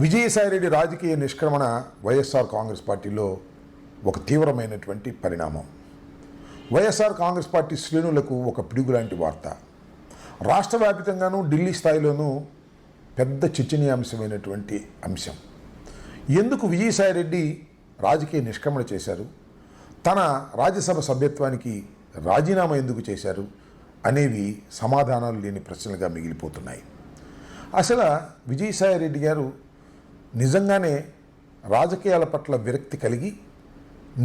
విజయసాయిరెడ్డి రాజకీయ నిష్క్రమణ వైఎస్ఆర్ కాంగ్రెస్ పార్టీలో ఒక తీవ్రమైనటువంటి పరిణామం. వైఎస్ఆర్ కాంగ్రెస్ పార్టీ శ్రేణులకు ఒక పిడుగు లాంటి వార్త. రాష్ట్ర వ్యాప్తంగానూ ఢిల్లీ స్థాయిలోనూ పెద్ద చర్చనీయాంశమైనటువంటి అంశం. ఎందుకు విజయసాయిరెడ్డి రాజకీయ నిష్క్రమణ చేశారు, తన రాజ్యసభ సభ్యత్వానికి రాజీనామా ఎందుకు చేశారు అనేవి సమాధానాలు లేని ప్రశ్నలుగా మిగిలిపోతున్నాయి. అసలు విజయసాయిరెడ్డి గారు నిజంగానే రాజకీయాల పట్ల విరక్తి కలిగి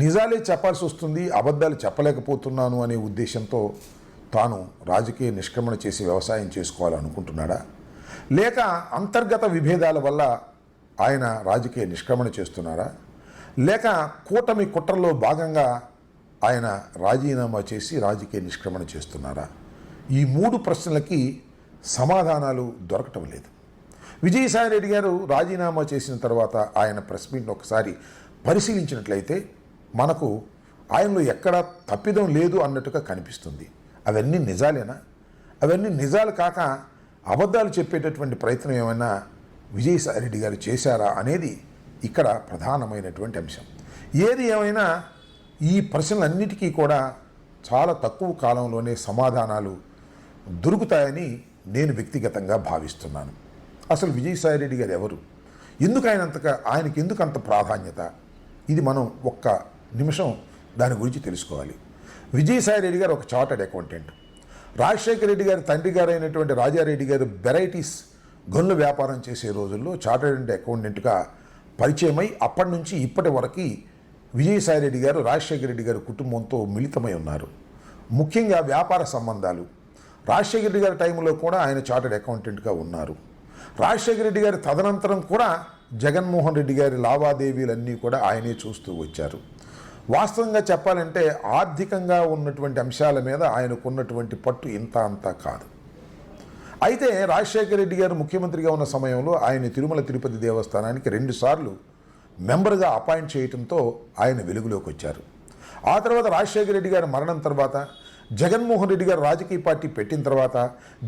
నిజాలే చెప్పాల్సి వస్తుంది, అబద్ధాలు చెప్పలేకపోతున్నాను అనే ఉద్దేశంతో తాను రాజకీయ నిష్క్రమణ చేసి వ్యవసాయం చేసుకోవాలనుకుంటున్నాడా, లేక అంతర్గత విభేదాల వల్ల ఆయన రాజకీయ నిష్క్రమణ చేస్తున్నారా, లేక కూటమి కుట్రలో భాగంగా ఆయన రాజీనామా చేసి రాజకీయ నిష్క్రమణ చేస్తున్నారా? ఈ మూడు ప్రశ్నలకి సమాధానాలు దొరకటం లేదు. విజయసాయిరెడ్డి గారు రాజీనామా చేసిన తర్వాత ఆయన ప్రెస్ మీట్ని ఒకసారి పరిశీలించినట్లయితే మనకు ఆయనలో ఎక్కడా తప్పిదం లేదు అన్నట్టుగా కనిపిస్తుంది. అవన్నీ నిజాలేనా? అవన్నీ నిజాలు కాక అబద్ధాలు చెప్పేటటువంటి ప్రయత్నం ఏమైనా విజయసాయిరెడ్డి గారు చేశారా అనేది ఇక్కడ ప్రధానమైనటువంటి అంశం. ఏది ఏమైనా ఈ ప్రశ్నలన్నిటికీ కూడా చాలా తక్కువ కాలంలోనే సమాధానాలు దొరుకుతాయని నేను వ్యక్తిగతంగా భావిస్తున్నాను. అసలు విజయసాయిరెడ్డి గారు ఎవరు, ఎందుకు ఆయనకి ఎందుకు అంత ప్రాధాన్యత, ఇది మనం ఒక్క నిమిషం దాని గురించి తెలుసుకోవాలి. విజయసాయిరెడ్డి గారు ఒక చార్టర్డ్ అకౌంటెంట్. రాజశేఖర రెడ్డి గారి తండ్రి గారు అయినటువంటి రాజారెడ్డి గారు వెరైటీస్ గనుల వ్యాపారం చేసే రోజుల్లో చార్టర్డ్ అకౌంటెంట్గా పరిచయమై అప్పటి నుంచి ఇప్పటి వరకు విజయసాయిరెడ్డి గారు రాజశేఖర రెడ్డి గారి కుటుంబంతో మిళితమై ఉన్నారు. ముఖ్యంగా వ్యాపార సంబంధాలు. రాజశేఖర రెడ్డి గారి టైంలో కూడా ఆయన చార్టర్డ్ అకౌంటెంట్గా ఉన్నారు. రాజశేఖర రెడ్డి గారి తదనంతరం కూడా జగన్మోహన్ రెడ్డి గారి లావాదేవీలన్నీ కూడా ఆయనే చూస్తూ వచ్చారు. వాస్తవంగా చెప్పాలంటే ఆర్థికంగా ఉన్నటువంటి అంశాల మీద ఆయనకున్నటువంటి పట్టు ఇంత అంతా కాదు. అయితే రాజశేఖర రెడ్డి గారు ముఖ్యమంత్రిగా ఉన్న సమయంలో ఆయన తిరుమల తిరుపతి దేవస్థానానికి 2 సార్లు మెంబర్గా అపాయింట్ చేయడంతో ఆయన వెలుగులోకి వచ్చారు. ఆ తర్వాత రాజశేఖర రెడ్డి గారి మరణం తర్వాత, జగన్మోహన్ రెడ్డి గారు రాజకీయ పార్టీ పెట్టిన తర్వాత,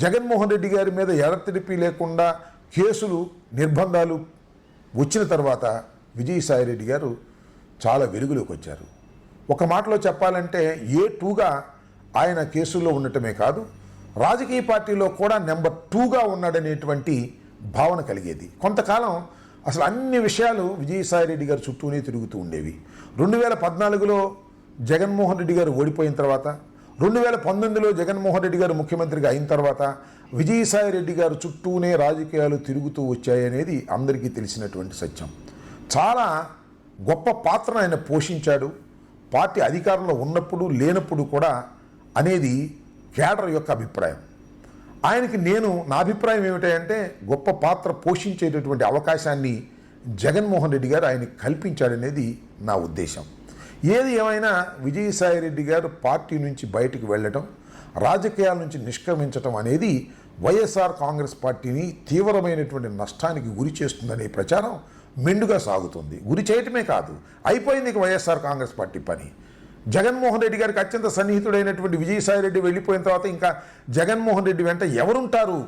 జగన్మోహన్ రెడ్డి గారి మీద ఎడతెరిపి లేకుండా కేసులు నిర్బంధాలు వచ్చిన తర్వాత విజయసాయిరెడ్డి గారు చాలా వెలుగులోకి వచ్చారు. ఒక మాటలో చెప్పాలంటే A2గా ఆయన కేసుల్లో ఉండటమే కాదు, రాజకీయ పార్టీలో కూడా నెంబర్ 2గా ఉన్నాడనేటువంటి భావన కలిగేది. కొంతకాలం అసలు అన్ని విషయాలు విజయసాయిరెడ్డి గారు చుట్టూనే తిరుగుతూ ఉండేవి. 2014లో జగన్మోహన్ రెడ్డి గారు ఓడిపోయిన తర్వాత, 2019లో జగన్మోహన్ రెడ్డి గారు ముఖ్యమంత్రిగా అయిన తర్వాత విజయసాయిరెడ్డి గారు చుట్టూనే రాజకీయాలు తిరుగుతూ వచ్చాయనేది అందరికీ తెలిసినటువంటి సత్యం. చాలా గొప్ప పాత్ర ఆయన పోషించాడు, పార్టీ అధికారంలో ఉన్నప్పుడు లేనప్పుడు కూడా అనేది కేడర్ యొక్క అభిప్రాయం. ఆయనకి నా అభిప్రాయం ఏమిటంటే గొప్ప పాత్ర పోషించేటటువంటి అవకాశాన్ని జగన్మోహన్ రెడ్డి గారు ఆయనకి కల్పించాడనేది నా ఉద్దేశం. ఏది ఏమైనా విజయసాయిరెడ్డి గారు పార్టీ నుంచి బయటికి వెళ్ళటం, రాజకీయాల నుంచి నిష్క్రమించటం అనేది వైఎస్ఆర్ కాంగ్రెస్ పార్టీని తీవ్రమైనటువంటి నష్టానికి గురి చేస్తుందనే ప్రచారం మెండుగా సాగుతుంది. గురి చేయటమే కాదు, అయిపోయింది ఇక వైఎస్ఆర్ కాంగ్రెస్ పార్టీ పని. జగన్మోహన్ రెడ్డి గారికి అత్యంత సన్నిహితుడైనటువంటి విజయసాయిరెడ్డి వెళ్ళిపోయిన తర్వాత ఇంకా జగన్మోహన్ రెడ్డి వెంట ఎవరుంటారు?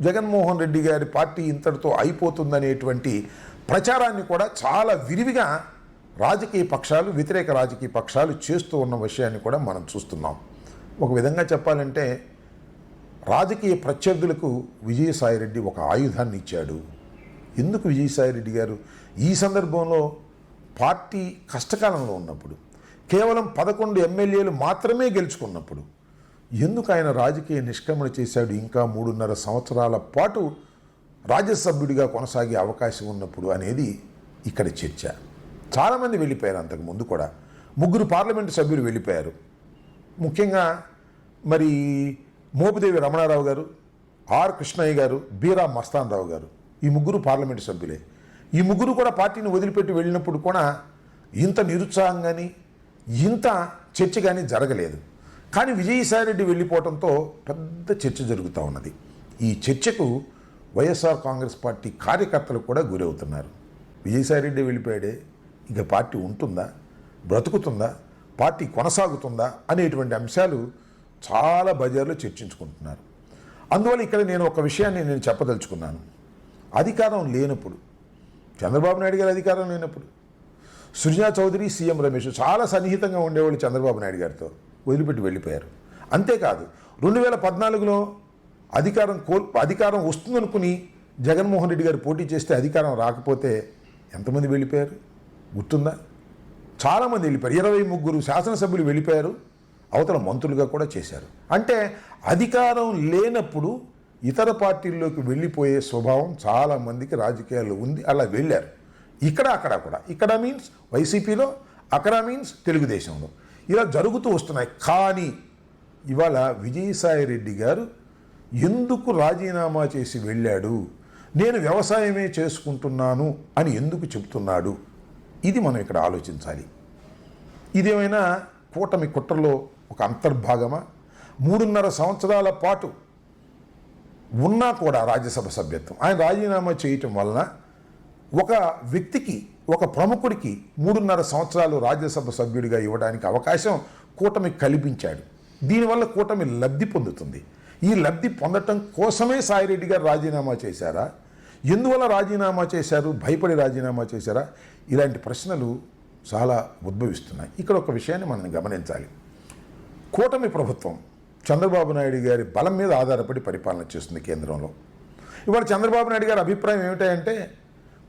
జగన్మోహన్ రెడ్డి గారి పార్టీ ఇంతటితో అయిపోతుందనేటువంటి ప్రచారాన్ని కూడా చాలా విరివిగా రాజకీయ పక్షాలు, వ్యతిరేక రాజకీయ పక్షాలు చేస్తూ ఉన్న విషయాన్ని కూడా మనం చూస్తున్నాం. ఒక విధంగా చెప్పాలంటే రాజకీయ ప్రత్యర్థులకు విజయసాయిరెడ్డి ఒక ఆయుధాన్ని ఇచ్చాడు. ఎందుకు విజయసాయిరెడ్డి గారు ఈ సందర్భంలో పార్టీ కష్టకాలంలో ఉన్నప్పుడు, కేవలం 11 ఎమ్మెల్యేలు మాత్రమే గెలుచుకున్నప్పుడు ఎందుకు ఆయన రాజకీయ నిష్క్రమణ చేశాడు? ఇంకా 3.5 సంవత్సరాల పాటు రాజ్యసభ్యుడిగా కొనసాగే అవకాశం ఉన్నప్పుడు అనేది ఇక్కడ చర్చ. చాలామంది వెళ్ళిపోయారు. అంతకుముందు కూడా 3 పార్లమెంటు సభ్యులు వెళ్ళిపోయారు. ముఖ్యంగా మరి మోపిదేవి రమణారావు గారు, ఆర్ కృష్ణయ్య గారు, బీరా మస్తాన్ రావు గారు, ఈ 3 పార్లమెంటు సభ్యులే. ఈ 3 కూడా పార్టీని వదిలిపెట్టి వెళ్ళినప్పుడు కూడా ఇంత నిరుత్సాహం కానీ ఇంత చర్చ కానీ జరగలేదు. కానీ విజయసాయిరెడ్డి వెళ్ళిపోవడంతో పెద్ద చర్చ జరుగుతూ ఉన్నది. ఈ చర్చకు వైఎస్ఆర్ కాంగ్రెస్ పార్టీ కార్యకర్తలు కూడా గురవుతున్నారు. విజయసాయిరెడ్డి వెళ్ళిపోయాడే, ఇక పార్టీ ఉంటుందా, బ్రతుకుతుందా, పార్టీ కొనసాగుతుందా అనేటువంటి అంశాలు చాలా బజార్లో చర్చించుకుంటున్నారు. అందువల్ల ఇక్కడ నేను ఒక విషయాన్ని చెప్పదలుచుకున్నాను. అధికారం లేనప్పుడు చంద్రబాబు నాయుడు గారి అధికారం లేనప్పుడు. సుజనా చౌదరి, సీఎం రమేష్ చాలా సన్నిహితంగా ఉండేవాళ్ళు చంద్రబాబు నాయుడు గారితో, వదిలిపెట్టి వెళ్ళిపోయారు. అంతేకాదు 2014లో అధికారం వస్తుందనుకుని జగన్మోహన్ రెడ్డి గారు పోటీ చేస్తే అధికారం రాకపోతే ఎంతమంది వెళ్ళిపోయారు గుర్తుందా? చాలామంది వెళ్ళిపోయారు. 23 శాసనసభ్యులు వెళ్ళిపోయారు, అవతల మంత్రులుగా కూడా చేశారు. అంటే అధికారం లేనప్పుడు ఇతర పార్టీల్లోకి వెళ్ళిపోయే స్వభావం చాలామందికి రాజకీయాల్లో ఉంది. అలా వెళ్ళారు. అక్కడ కూడా. ఇక్కడ మీన్స్ వైసీపీలో, అక్కడ మీన్స్ తెలుగుదేశంలో. ఇలా జరుగుతూ వస్తున్నాయి. కానీ ఇవాళ విజయసాయి రెడ్డి గారు ఎందుకు రాజీనామా చేసి వెళ్ళాడు, నేను వ్యవసాయమే చేసుకుంటున్నాను అని ఎందుకు చెబుతున్నాడు, ఇది మనం ఇక్కడ ఆలోచించాలి. ఇదేమైనా కూటమి కుట్రలో ఒక అంతర్భాగమా? 3.5 సంవత్సరాల పాటు ఉన్నా కూడా రాజ్యసభ సభ్యత్వం ఆయన రాజీనామా చేయటం వలన ఒక వ్యక్తికి, ఒక ప్రముఖుడికి 3.5 సంవత్సరాలు రాజ్యసభ సభ్యుడిగా ఇవ్వడానికి అవకాశం కూటమి కల్పించాడు. దీనివల్ల కూటమి లబ్ధి పొందుతుంది. ఈ లబ్ధి పొందటం కోసమే సాయిరెడ్డి గారు రాజీనామా చేశారా? ఎందువల్ల రాజీనామా చేశారు? భయపడి రాజీనామా చేశారా? ఇలాంటి ప్రశ్నలు చాలా ఉద్భవిస్తున్నాయి. ఇక్కడ ఒక విషయాన్ని మనం గమనించాలి. కూటమి ప్రభుత్వం చంద్రబాబు నాయుడు గారి బలం మీద ఆధారపడి పరిపాలన చేస్తుంది కేంద్రంలో. ఇవాళ చంద్రబాబు నాయుడు గారి అభిప్రాయం ఏమిటంటే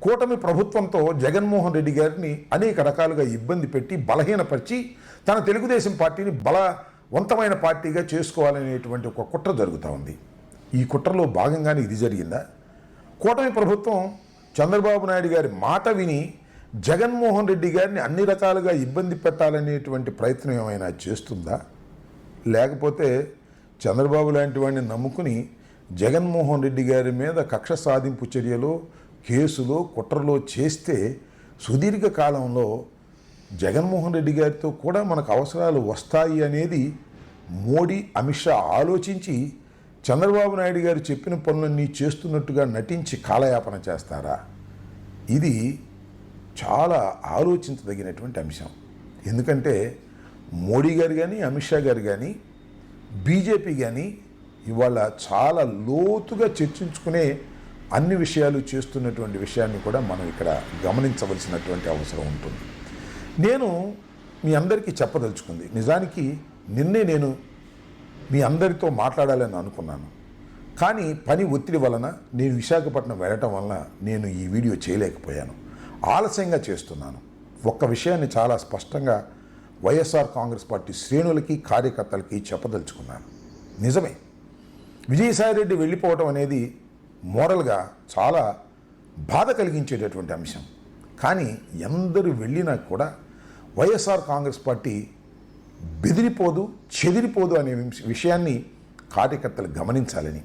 కూటమి ప్రభుత్వంతో జగన్మోహన్ రెడ్డి గారిని అనేక రకాలుగా ఇబ్బంది పెట్టి బలహీనపరిచి తన తెలుగుదేశం పార్టీని బలవంతమైన పార్టీగా చేసుకోవాలనేటువంటి ఒక కుట్ర జరుగుతూ ఉంది. ఈ కుట్రలో భాగంగానే ఇది జరిగిందా? కూటమి ప్రభుత్వం చంద్రబాబు నాయుడు గారి మాట విని జగన్మోహన్ రెడ్డి గారిని అన్ని రకాలుగా ఇబ్బంది పెట్టాలనేటువంటి ప్రయత్నం ఏమైనా చేస్తుందా? లేకపోతే చంద్రబాబు లాంటి వాడిని నమ్ముకుని జగన్మోహన్ రెడ్డి గారి మీద కక్ష సాధింపు చర్యలో, కేసులో, కుట్రలో చేస్తే సుదీర్ఘ కాలంలో జగన్మోహన్ రెడ్డి గారితో కూడా మనకు అవసరాలు వస్తాయి అనేది మోడీ, అమిత్ షా ఆలోచించి చంద్రబాబు నాయుడు గారు చెప్పిన పనులన్నీ చేస్తున్నట్టుగా నటించి కాలయాపన చేస్తారా? ఇది చాలా ఆలోచించదగినటువంటి అంశం. ఎందుకంటే మోడీ గారు కానీ, అమిత్ షా గారు కానీ, బీజేపీ కానీ ఇవాళ చాలా లోతుగా చర్చించుకునే అన్ని విషయాలు చేస్తున్నటువంటి విషయాన్ని కూడా మనం ఇక్కడ గమనించవలసినటువంటి అవసరం ఉంటుంది. నేను మీ అందరికీ చెప్పదలుచుకుంది, నిజానికి నిన్నే నేను మీ అందరితో మాట్లాడాలని అనుకున్నాను. కానీ పని ఒత్తిడి వలన నేను విశాఖపట్నం వెళ్ళటం వలన నేను ఈ వీడియో చేయలేకపోయాను. ఆలస్యంగా చేస్తున్నాను. ఒక్క విషయాన్ని చాలా స్పష్టంగా వైఎస్ఆర్ కాంగ్రెస్ పార్టీ శ్రేణులకి, కార్యకర్తలకి చెప్పదలుచుకున్నాను. నిజమే, విజయసాయిరెడ్డి వెళ్ళిపోవటం అనేది మోరల్గా చాలా బాధ కలిగించేటటువంటి అంశం. కానీ ఎందరు వెళ్ళినా కూడా వైఎస్ఆర్ కాంగ్రెస్ పార్టీ బెదిరిపోదు, చెదిరిపోదు అనే విషయాన్ని కార్యకర్తలు గమనించాలని